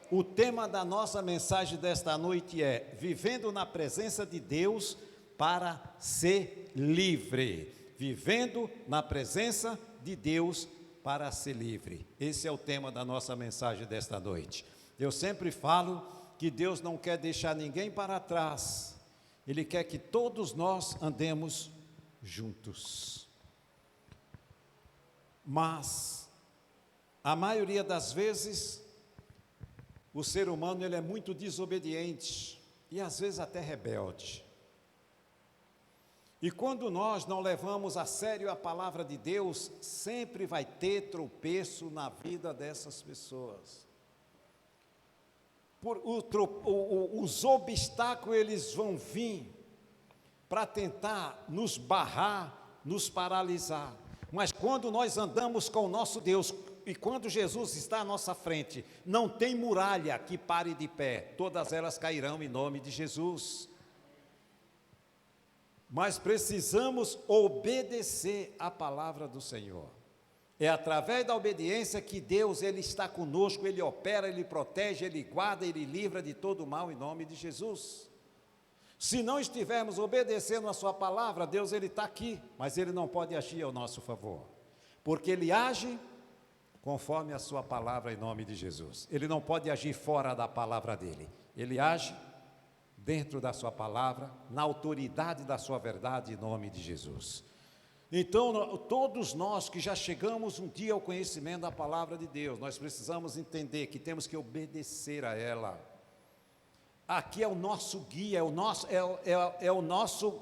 O tema da nossa mensagem desta noite é Vivendo na presença de Deus para ser livre. Vivendo na presença de Deus para ser livre. Esse é o tema da nossa mensagem desta noite. Eu sempre falo que Deus não quer deixar ninguém para trás. Ele quer que todos nós andemos juntos. Mas a maioria das vezes o ser humano ele é muito desobediente e às vezes até rebelde. E quando nós não levamos a sério a palavra de Deus, sempre vai ter tropeço na vida dessas pessoas. Os obstáculos eles vão vir para tentar nos barrar, nos paralisar. Mas quando nós andamos com o nosso Deus, e quando Jesus está à nossa frente, não tem muralha que pare de pé, todas elas cairão em nome de Jesus. Mas precisamos obedecer à palavra do Senhor. É através da obediência que Deus ele está conosco, Ele opera, Ele protege, Ele guarda, Ele livra de todo mal em nome de Jesus. Se não estivermos obedecendo a sua palavra, Deus ele está aqui, mas Ele não pode agir ao nosso favor, porque Ele age conforme a sua palavra em nome de Jesus. Ele não pode agir fora da palavra dele, Ele age dentro da sua palavra, na autoridade da sua verdade em nome de Jesus. Então, todos nós que já chegamos um dia ao conhecimento da palavra de Deus, nós precisamos entender que temos que obedecer a ela. Aqui é o nosso guia, é o nosso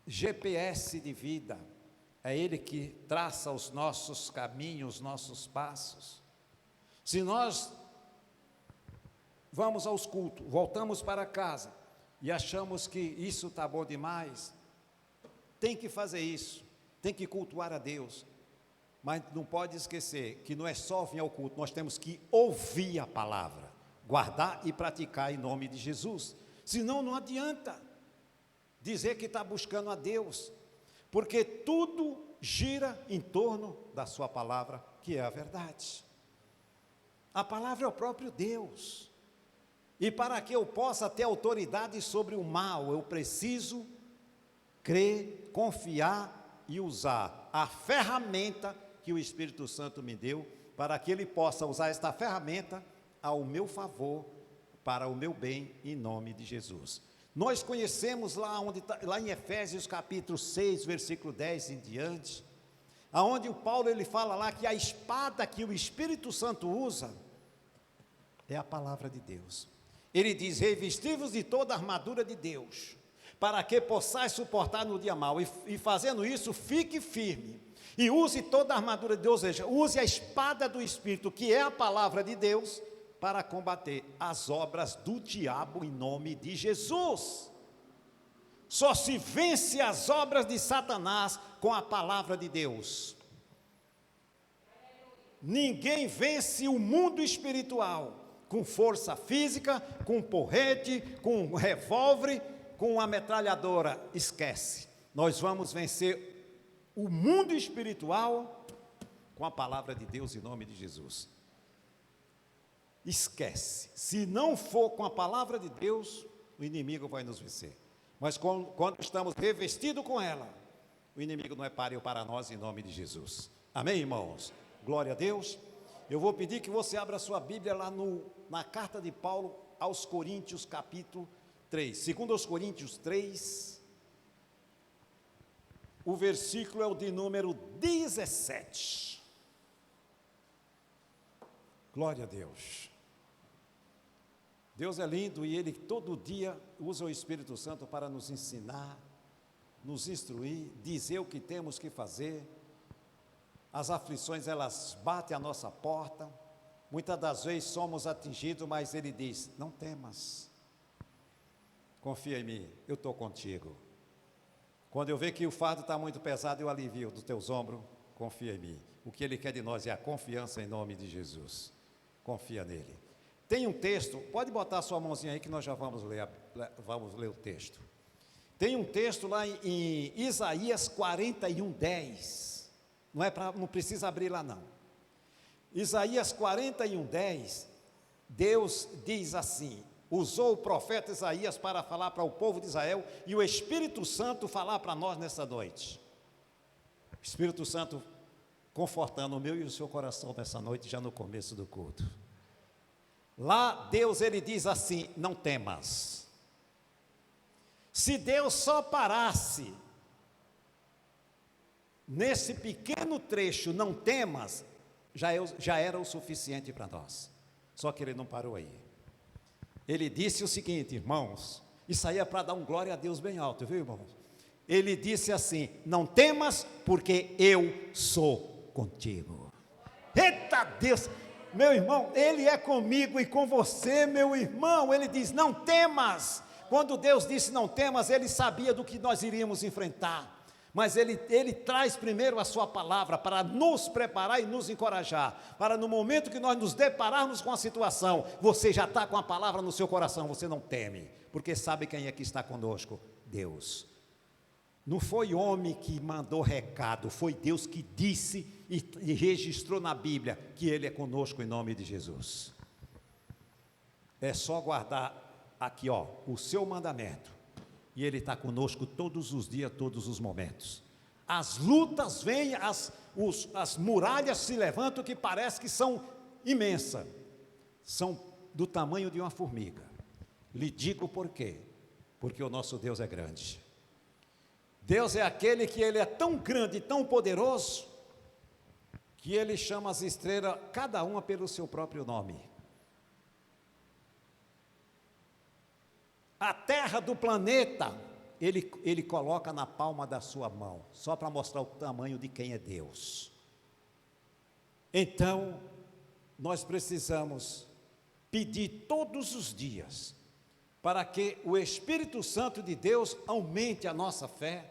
GPS de vida, é Ele que traça os nossos caminhos, os nossos passos. Se nós vamos aos cultos, voltamos para casa e achamos que isso está bom demais, tem que fazer isso, tem que cultuar a Deus, mas não pode esquecer que não é só vir ao culto, nós temos que ouvir a palavra, guardar e praticar em nome de Jesus, senão não adianta dizer que está buscando a Deus, porque tudo gira em torno da sua palavra, que é a verdade. A palavra é o próprio Deus, e para que eu possa ter autoridade sobre o mal, eu preciso crer, confiar e usar a ferramenta que o Espírito Santo me deu, para que Ele possa usar esta ferramenta ao meu favor, para o meu bem, em nome de Jesus. Nós conhecemos lá em Efésios capítulo 6, versículo 10 em diante, aonde o Paulo ele fala lá que a espada que o Espírito Santo usa é a palavra de Deus. Ele diz: revesti-vos de toda a armadura de Deus, para que possais suportar no dia mau, e fazendo isso, fique firme, e use toda a armadura de Deus, ou seja, use a espada do Espírito, que é a palavra de Deus, para combater as obras do diabo em nome de Jesus. Só se vence as obras de Satanás com a palavra de Deus. Ninguém vence o mundo espiritual com força física, com porrete, com revólver, com uma metralhadora. Esquece. Nós vamos vencer o mundo espiritual com a palavra de Deus em nome de Jesus. Esquece. Se não for com a palavra de Deus, o inimigo vai nos vencer. Mas quando estamos revestidos com ela, o inimigo não é páreo para nós em nome de Jesus. Amém, irmãos? Glória a Deus. Eu vou pedir que você abra sua Bíblia lá na carta de Paulo aos Coríntios, capítulo 3. Segundo aos Coríntios 3, o versículo é o de número 17. Glória a Deus. Deus é lindo e Ele todo dia usa o Espírito Santo para nos ensinar, nos instruir, dizer o que temos que fazer. As aflições elas batem à nossa porta, muitas das vezes somos atingidos, mas Ele diz: não temas, confia em mim, eu estou contigo. Quando eu ver que o fardo está muito pesado, eu alivio dos teus ombros, confia em mim. O que Ele quer de nós é a confiança em nome de Jesus. Confia nele. Tem um texto, pode botar a sua mãozinha aí que nós já vamos ler o texto. Tem um texto lá em Isaías 41:10. Não precisa abrir lá não. Isaías 41:10 Deus diz assim, usou o profeta Isaías para falar para o povo de Israel, e o Espírito Santo falar para nós nessa noite. O Espírito Santo confortando o meu e o seu coração nessa noite, já no começo do culto. Lá Deus, ele diz assim, não temas. Se Deus só parasse nesse pequeno trecho, não temas, já era o suficiente para nós. Só que ele não parou aí. Ele disse o seguinte, irmãos, isso aí é para dar um glória a Deus bem alto, viu, irmãos? Ele disse assim, não temas, porque eu sou contigo. Eita Deus, meu irmão, ele é comigo e com você, meu irmão. Ele diz, não temas. Quando Deus disse não temas, ele sabia do que nós iríamos enfrentar. Mas ele traz primeiro a sua palavra para nos preparar e nos encorajar, para no momento que nós nos depararmos com a situação, você já está com a palavra no seu coração, você não teme, porque sabe quem é que está conosco? Deus. Não foi homem que mandou recado, foi Deus que disse e registrou na Bíblia que Ele é conosco em nome de Jesus. É só guardar aqui, ó, o seu mandamento. E Ele está conosco todos os dias, todos os momentos. As lutas vêm, as muralhas se levantam que parece que são imensas. São do tamanho de uma formiga. Lhe digo por quê. Porque o nosso Deus é grande. Deus é aquele que Ele é tão grande e tão poderoso, que Ele chama as estrelas, cada uma pelo seu próprio nome. A terra do planeta, ele coloca na palma da sua mão, só para mostrar o tamanho de quem é Deus. Então, nós precisamos pedir todos os dias, para que o Espírito Santo de Deus aumente a nossa fé,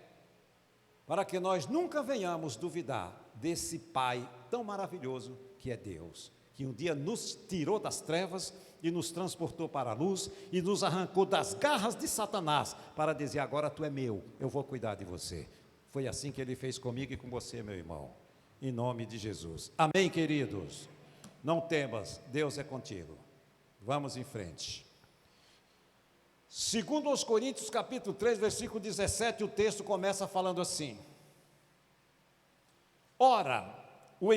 para que nós nunca venhamos duvidar desse Pai tão maravilhoso que é Deus, que um dia nos tirou das trevas e nos transportou para a luz, e nos arrancou das garras de Satanás, para dizer, agora tu é meu, eu vou cuidar de você. Foi assim que Ele fez comigo e com você, meu irmão, em nome de Jesus. Amém, queridos? Não temas, Deus é contigo. Vamos em frente. Segundo aos Coríntios, capítulo 3, versículo 17, o texto começa falando assim, Ora, o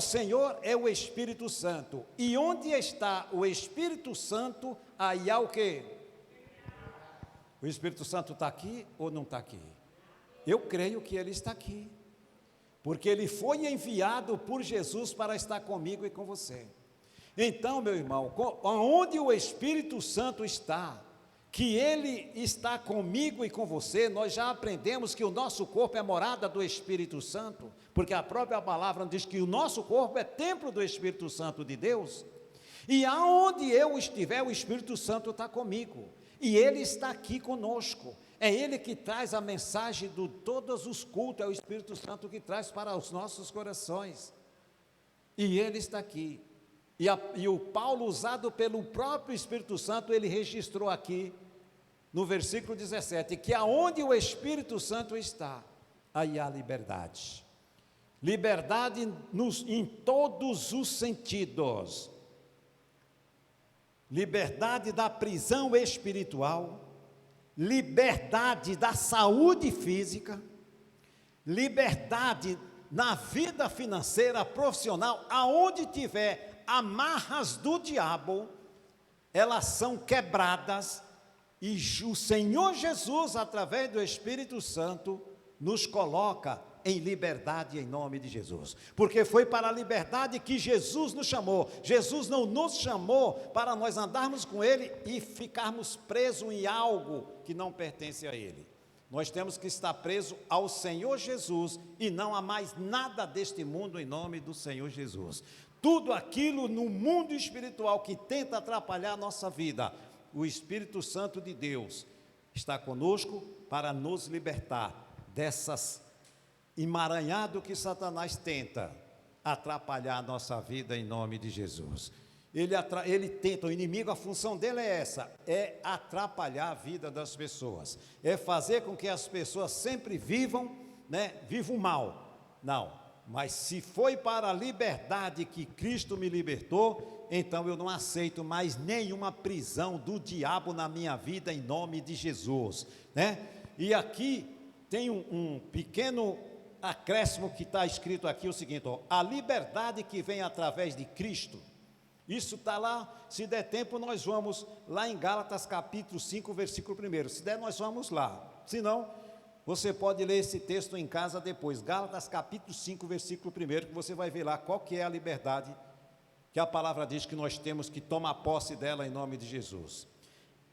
Senhor é o Espírito Santo, e onde está o Espírito Santo, aí há o quê? O Espírito Santo está aqui ou não está aqui? Eu creio que Ele está aqui, porque Ele foi enviado por Jesus para estar comigo e com você. Então, meu irmão, onde o Espírito Santo está, que Ele está comigo e com você, nós já aprendemos que o nosso corpo é morada do Espírito Santo, porque a própria palavra diz que o nosso corpo é templo do Espírito Santo de Deus, e aonde eu estiver, o Espírito Santo está comigo, e Ele está aqui conosco, é Ele que traz a mensagem de todos os cultos, é o Espírito Santo que traz para os nossos corações, e Ele está aqui, e o Paulo, usado pelo próprio Espírito Santo, ele registrou aqui, no versículo 17, que aonde o Espírito Santo está, aí há liberdade. Liberdade em todos os sentidos. Liberdade da prisão espiritual, liberdade da saúde física, liberdade na vida financeira, profissional, aonde tiver amarras do diabo, elas são quebradas, e o Senhor Jesus, através do Espírito Santo, nos coloca em liberdade em nome de Jesus, porque foi para a liberdade que Jesus nos chamou. Jesus não nos chamou para nós andarmos com Ele e ficarmos presos em algo que não pertence a Ele. Nós temos que estar presos ao Senhor Jesus e não a mais nada deste mundo em nome do Senhor Jesus. Tudo aquilo no mundo espiritual que tenta atrapalhar a nossa vida, o Espírito Santo de Deus está conosco para nos libertar dessas emaranhado que Satanás tenta atrapalhar a nossa vida em nome de Jesus. Ele tenta, o inimigo, a função dele é essa, é atrapalhar a vida das pessoas, é fazer com que as pessoas sempre vivam mal. Não, Mas se foi para a liberdade que Cristo me libertou, então eu não aceito mais nenhuma prisão do diabo na minha vida, em nome de Jesus, né? E aqui tem um pequeno acréscimo que está escrito aqui, o seguinte, ó, a liberdade que vem através de Cristo. Isso está lá, se der tempo nós vamos lá em Gálatas capítulo 5, versículo 1, se der nós vamos lá, se não, você pode ler esse texto em casa depois, Gálatas capítulo 5, versículo 1, que você vai ver lá qual que é a liberdade, que a palavra diz que nós temos que tomar posse dela em nome de Jesus.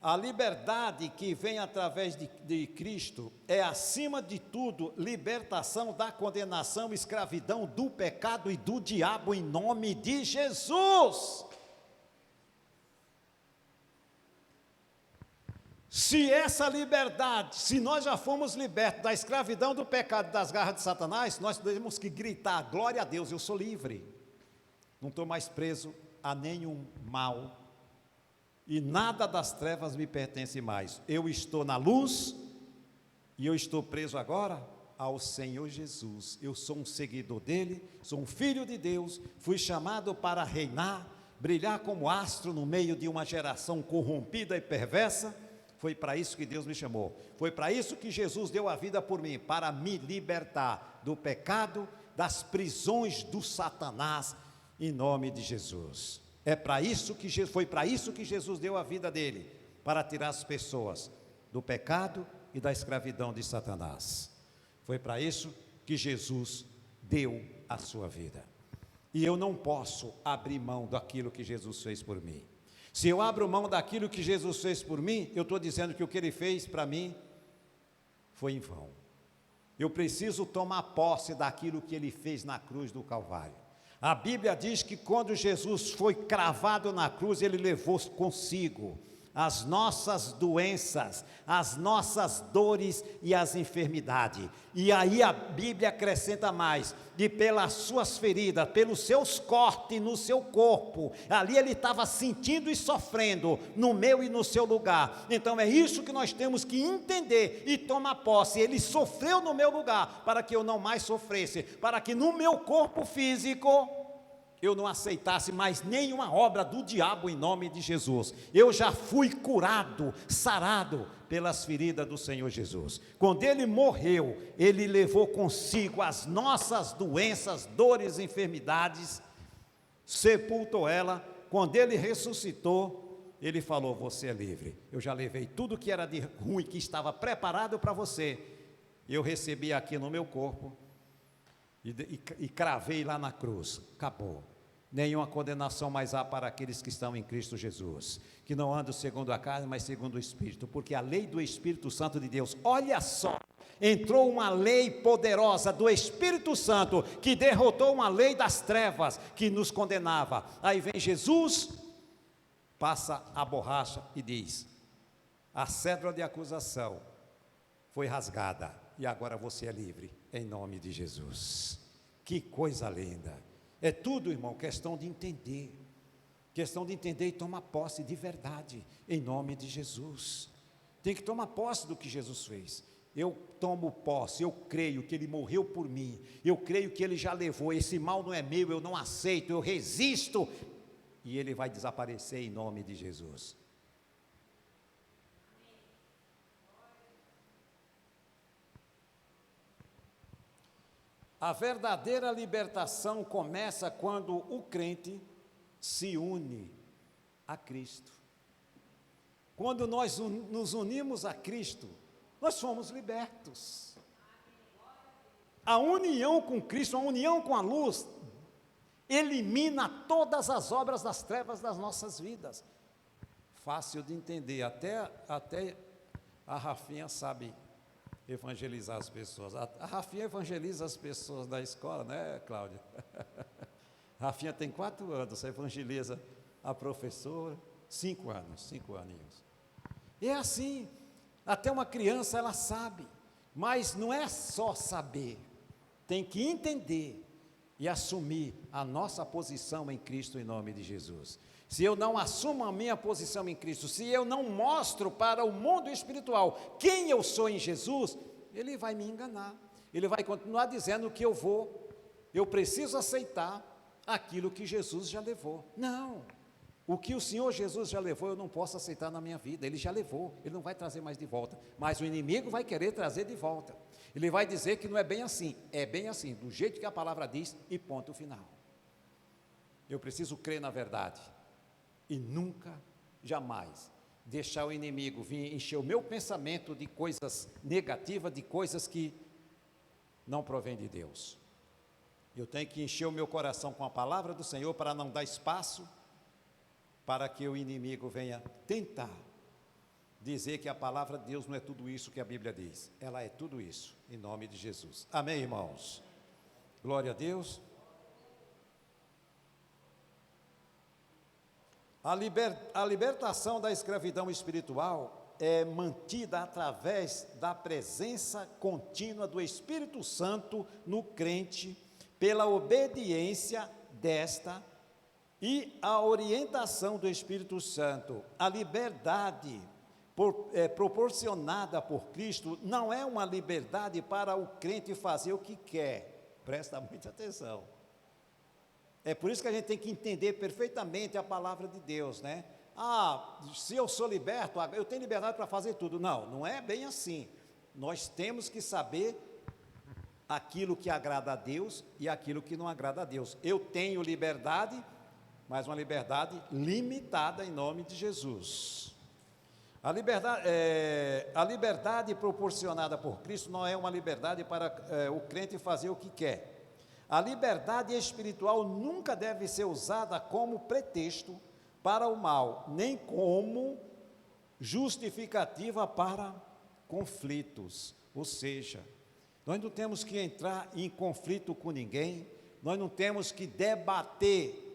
A liberdade que vem através de Cristo é, acima de tudo, libertação da condenação, escravidão do pecado e do diabo em nome de Jesus. Se essa liberdade, se nós já fomos libertos da escravidão do pecado e das garras de Satanás, nós temos que gritar, glória a Deus, eu sou livre, não estou mais preso a nenhum mal, e nada das trevas me pertence mais, eu estou na luz, e eu estou preso agora ao Senhor Jesus, eu sou um seguidor dele, sou um filho de Deus, fui chamado para reinar, brilhar como astro no meio de uma geração corrompida e perversa. Foi para isso que Deus me chamou, foi para isso que Jesus deu a vida por mim, para me libertar do pecado, das prisões do Satanás, em nome de Jesus. Foi para isso que Jesus deu a vida dele, para tirar as pessoas do pecado e da escravidão de Satanás. Foi para isso que Jesus deu a sua vida. E eu não posso abrir mão daquilo que Jesus fez por mim. Se eu abro mão daquilo que Jesus fez por mim, eu estou dizendo que o que ele fez para mim foi em vão. Eu preciso tomar posse daquilo que ele fez na cruz do Calvário. A Bíblia diz que quando Jesus foi cravado na cruz, ele levou consigo as nossas doenças, as nossas dores e as enfermidades. E aí a Bíblia acrescenta mais, e pelas suas feridas, pelos seus cortes no seu corpo, ali ele estava sentindo e sofrendo, no meu e no seu lugar. Então é isso que nós temos que entender e tomar posse. Ele sofreu no meu lugar, para que eu não mais sofresse, para que no meu corpo físico eu não aceitasse mais nenhuma obra do diabo em nome de Jesus. Eu já fui curado, sarado pelas feridas do Senhor Jesus. Quando ele morreu, ele levou consigo as nossas doenças, dores, enfermidades, sepultou ela. Quando ele ressuscitou, ele falou, você é livre. Eu já levei tudo que era de ruim, que estava preparado para você. Eu recebi aqui no meu corpo, e cravei lá na cruz, acabou. Nenhuma condenação mais há para aqueles que estão em Cristo Jesus, que não andam segundo a carne, mas segundo o Espírito, porque a lei do Espírito Santo de Deus, olha só, entrou uma lei poderosa do Espírito Santo, que derrotou uma lei das trevas, que nos condenava. Aí vem Jesus, passa a borracha e diz, a cédula de acusação foi rasgada, e agora você é livre, em nome de Jesus. Que coisa linda! É tudo, irmão, questão de entender e tomar posse de verdade, em nome de Jesus. Tem que tomar posse do que Jesus fez. Eu tomo posse, eu creio que ele morreu por mim, eu creio que ele já levou, esse mal não é meu, eu não aceito, eu resisto, e ele vai desaparecer em nome de Jesus. A verdadeira libertação começa quando o crente se une a Cristo. Quando nós nos unimos a Cristo, nós somos libertos. A união com Cristo, a união com a luz, elimina todas as obras das trevas das nossas vidas. Fácil de entender, até a Rafinha sabe evangelizar as pessoas. A Rafinha evangeliza as pessoas da escola, né, Cláudia? A Rafinha tem 4 anos, evangeliza a professora, 5 aninhos. E é assim, até uma criança ela sabe, mas não é só saber, tem que entender e assumir a nossa posição em Cristo em nome de Jesus. Se eu não assumo a minha posição em Cristo, se eu não mostro para o mundo espiritual quem eu sou em Jesus, ele vai me enganar, ele vai continuar dizendo que eu vou eu preciso aceitar aquilo que Jesus já levou. Não, o que o Senhor Jesus já levou, eu não posso aceitar na minha vida. Ele já levou, Ele não vai trazer mais de volta. Mas o inimigo vai querer trazer de volta. Ele vai dizer que não é bem assim. É bem assim, do jeito que a palavra diz, e ponto final. Eu preciso crer na verdade. E nunca, jamais, deixar o inimigo vir encher o meu pensamento de coisas negativas, de coisas que não provém de Deus. Eu tenho que encher o meu coração com a palavra do Senhor para não dar espaço para que o inimigo venha tentar dizer que a palavra de Deus não é tudo isso que a Bíblia diz. Ela é tudo isso, em nome de Jesus. Amém, irmãos? Glória a Deus. A libertação da escravidão espiritual é mantida através da presença contínua do Espírito Santo no crente, pela obediência desta e a orientação do Espírito Santo. A liberdade proporcionada por Cristo não é uma liberdade para o crente fazer o que quer. Presta muita atenção. É por isso que a gente tem que entender perfeitamente a palavra de Deus, né? Se eu sou liberto, eu tenho liberdade para fazer tudo. Não, não é bem assim. Nós temos que saber aquilo que agrada a Deus e aquilo que não agrada a Deus. Eu tenho liberdade, mas uma liberdade limitada em nome de Jesus. A liberdade proporcionada por Cristo não é uma liberdade para o crente fazer o que quer. A liberdade espiritual nunca deve ser usada como pretexto para o mal, nem como justificativa para conflitos. Ou seja, nós não temos que entrar em conflito com ninguém, nós não temos que debater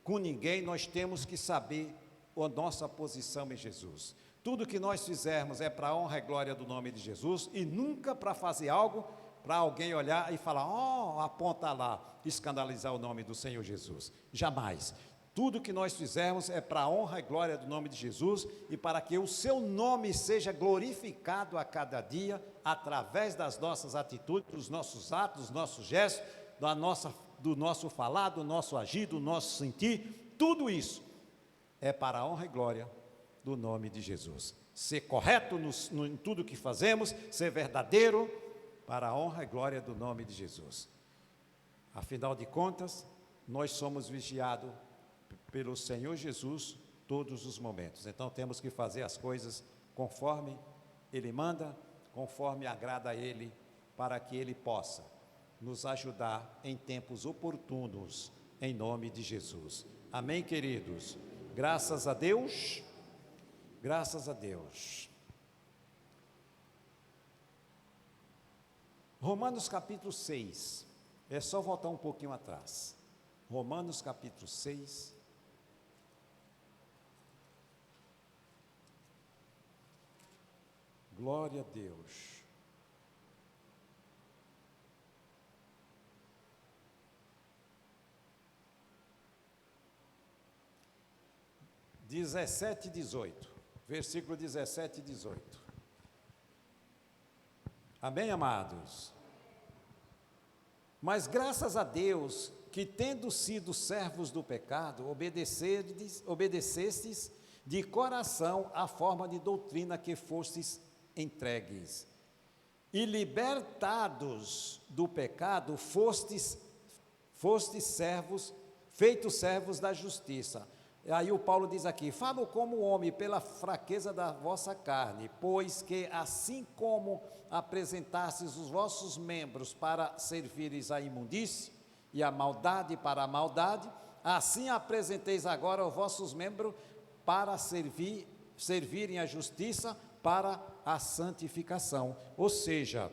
com ninguém, nós temos que saber a nossa posição em Jesus. Tudo que nós fizermos é para a honra e glória do nome de Jesus e nunca para fazer algo para alguém olhar e falar, aponta lá, escandalizar o nome do Senhor Jesus. Jamais. Tudo que nós fizermos é para a honra e glória do nome de Jesus e para que o seu nome seja glorificado a cada dia através das nossas atitudes, dos nossos atos, dos nossos gestos, do nosso falar, do nosso agir, do nosso sentir. Tudo isso é para a honra e glória do nome de Jesus. Ser correto em tudo que fazemos, ser verdadeiro, para a honra e glória do nome de Jesus. Afinal de contas, nós somos vigiados pelo Senhor Jesus todos os momentos. Então temos que fazer as coisas conforme Ele manda, conforme agrada a Ele, para que Ele possa nos ajudar em tempos oportunos, em nome de Jesus. Amém, queridos? Graças a Deus. Graças a Deus. Romanos capítulo 6, é só voltar um pouquinho atrás. Romanos capítulo 6. Glória a Deus. Dezessete e 18, versículo 17 e 18. Amém, amados? Mas graças a Deus, que tendo sido servos do pecado, obedecestes de coração à forma de doutrina que fostes entregues, e libertados do pecado, fostes servos, feitos servos da justiça. Aí o Paulo diz aqui, falo como homem pela fraqueza da vossa carne, pois que assim como apresentastes os vossos membros para servires à imundície e a maldade para a maldade, assim apresenteis agora os vossos membros para servirem à justiça para a santificação. Ou seja,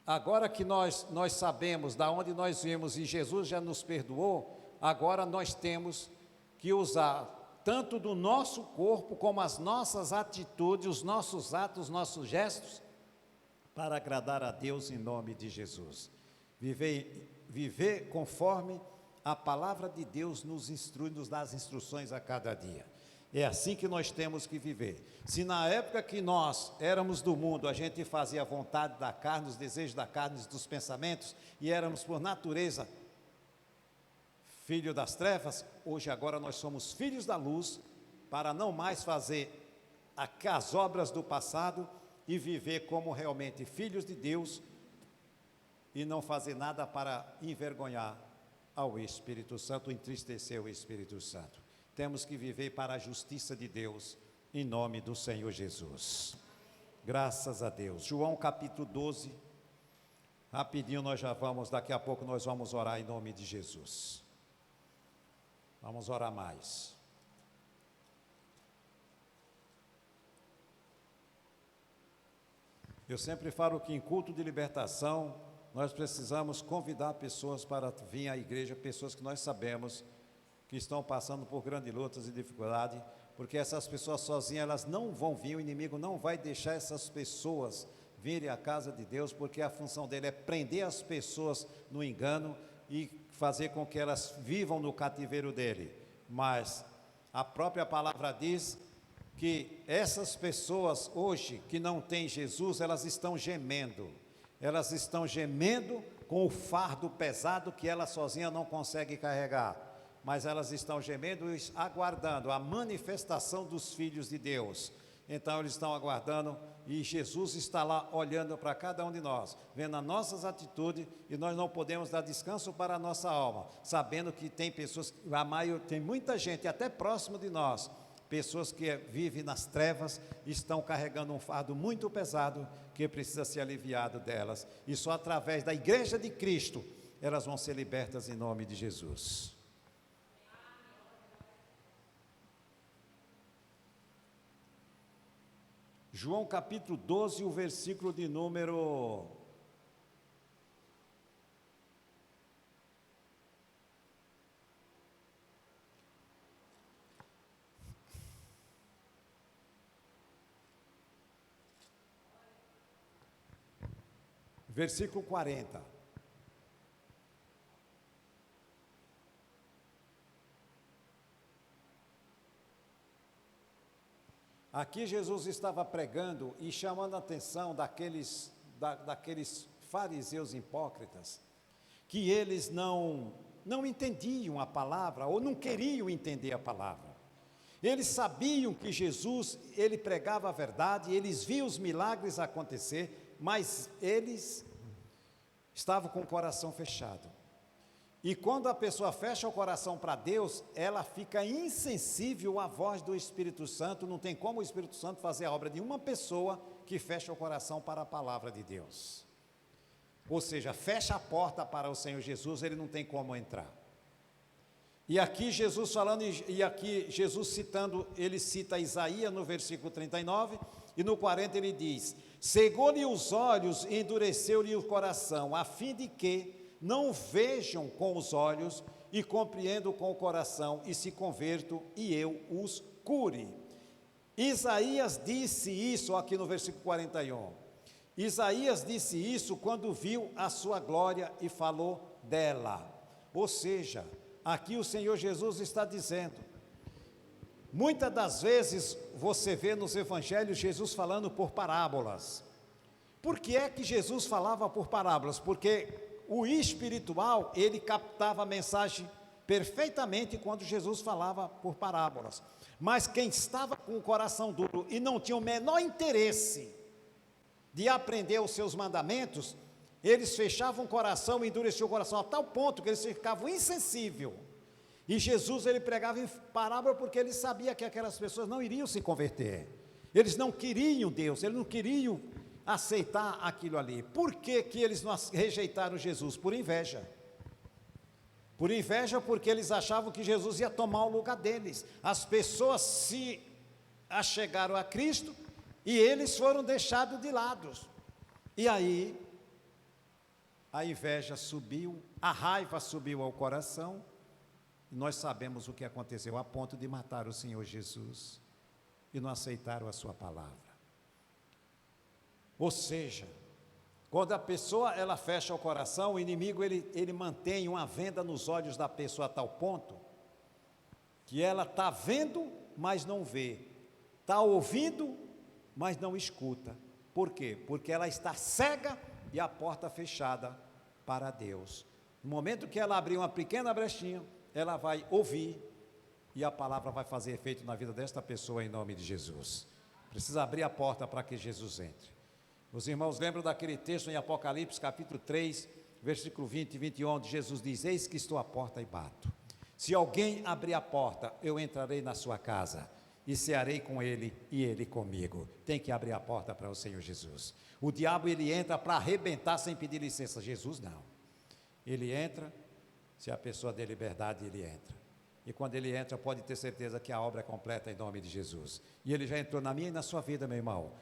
agora que nós sabemos da onde nós viemos e Jesus já nos perdoou, agora nós temos que usar tanto do nosso corpo como as nossas atitudes, os nossos atos, os nossos gestos, para agradar a Deus em nome de Jesus. Viver conforme a palavra de Deus nos instrui, nos dá as instruções a cada dia. É assim que nós temos que viver. Se na época que nós éramos do mundo, a gente fazia a vontade da carne, os desejos da carne, dos pensamentos, e éramos por natureza filho das trevas, hoje agora nós somos filhos da luz, para não mais fazer as obras do passado e viver como realmente filhos de Deus e não fazer nada para envergonhar ao Espírito Santo, entristecer o Espírito Santo. Temos que viver para a justiça de Deus, em nome do Senhor Jesus. Graças a Deus. João capítulo 12, rapidinho nós já vamos, daqui a pouco nós vamos orar em nome de Jesus. Vamos orar mais. Eu sempre falo que em culto de libertação, nós precisamos convidar pessoas para vir à igreja, pessoas que nós sabemos que estão passando por grandes lutas e dificuldades, porque essas pessoas sozinhas, elas não vão vir, o inimigo não vai deixar essas pessoas virem à casa de Deus, porque a função dele é prender as pessoas no engano e fazer com que elas vivam no cativeiro dele. Mas a própria palavra diz que essas pessoas hoje que não têm Jesus, elas estão gemendo com o fardo pesado que ela sozinha não consegue carregar, mas elas estão gemendo e aguardando a manifestação dos filhos de Deus. Então eles estão aguardando e Jesus está lá olhando para cada um de nós, vendo as nossas atitudes, e nós não podemos dar descanso para a nossa alma, sabendo que tem pessoas, tem muita gente até próximo de nós, pessoas que vivem nas trevas, estão carregando um fardo muito pesado que precisa ser aliviado delas, e só através da igreja de Cristo elas vão ser libertas em nome de Jesus. João capítulo 12, o versículo de número 40. Aqui Jesus estava pregando e chamando a atenção daqueles fariseus hipócritas, que eles não entendiam a palavra, ou não queriam entender a palavra. Eles sabiam que Jesus, ele pregava a verdade, eles viam os milagres acontecer, mas eles estavam com o coração fechado. E quando a pessoa fecha o coração para Deus, ela fica insensível à voz do Espírito Santo. Não tem como o Espírito Santo fazer a obra de uma pessoa que fecha o coração para a palavra de Deus. Ou seja, fecha a porta para o Senhor Jesus, ele não tem como entrar. E aqui Jesus falando, e aqui Jesus citando, ele cita Isaías no versículo 39, e no 40 ele diz: cegou-lhe os olhos e endureceu-lhe o coração, a fim de que não vejam com os olhos e compreendam com o coração e se convertam e eu os cure. Isaías disse isso aqui no versículo 41. Isaías disse isso quando viu a sua glória e falou dela. Ou seja, aqui o Senhor Jesus está dizendo, muitas das vezes você vê nos evangelhos Jesus falando por parábolas. Por que é que Jesus falava por parábolas? Porque o espiritual, ele captava a mensagem perfeitamente quando Jesus falava por parábolas. Mas quem estava com o coração duro e não tinha o menor interesse de aprender os seus mandamentos, eles fechavam o coração e endureciam o coração a tal ponto que eles ficavam insensíveis. E Jesus, ele pregava em parábola porque ele sabia que aquelas pessoas não iriam se converter. Eles não queriam Deus, eles não queriam aceitar aquilo ali. Por que que eles não rejeitaram Jesus? Por inveja. Por inveja, porque eles achavam que Jesus ia tomar o lugar deles. As pessoas se achegaram a Cristo e eles foram deixados de lado. E aí, a inveja subiu, a raiva subiu ao coração, e nós sabemos o que aconteceu, a ponto de matar o Senhor Jesus, e não aceitaram a sua palavra. Ou seja, quando a pessoa ela fecha o coração, o inimigo ele mantém uma venda nos olhos da pessoa a tal ponto que ela está vendo, mas não vê, está ouvindo, mas não escuta. Por quê? Porque ela está cega e a porta fechada para Deus. No momento que ela abrir uma pequena brechinha, ela vai ouvir e a palavra vai fazer efeito na vida desta pessoa em nome de Jesus. Precisa abrir a porta para que Jesus entre. Os irmãos lembram daquele texto em Apocalipse capítulo 3, versículo 20 e 21, onde Jesus diz: eis que estou à porta e bato. Se alguém abrir a porta, eu entrarei na sua casa e cearei com ele e ele comigo. Tem que abrir a porta para o Senhor Jesus. O diabo, ele entra para arrebentar sem pedir licença. Jesus não. Ele entra, se a pessoa der liberdade, ele entra. E quando ele entra, pode ter certeza que a obra é completa em nome de Jesus. E ele já entrou na minha e na sua vida, meu irmão.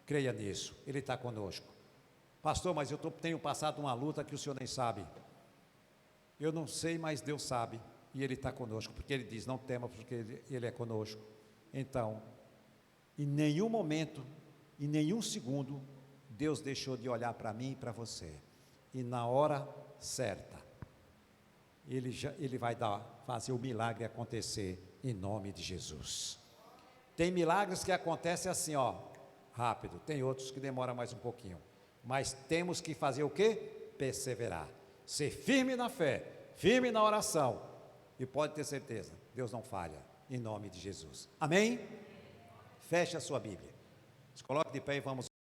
Creia nisso, ele está conosco. Pastor, mas eu tenho passado uma luta que o senhor nem sabe. Eu não sei, mas Deus sabe. E ele está conosco, porque ele diz: não tema, porque ele é conosco. Então, em nenhum momento, em nenhum segundo, Deus deixou de olhar para mim e para você. E na hora certa, Ele vai fazer o milagre acontecer em nome de Jesus. Tem milagres que acontecem assim, rápido. Tem outros que demoram mais um pouquinho. Mas temos que fazer o quê? Perseverar. Ser firme na fé, firme na oração. E pode ter certeza, Deus não falha, em nome de Jesus. Amém? Feche a sua Bíblia. Se coloque de pé e vamos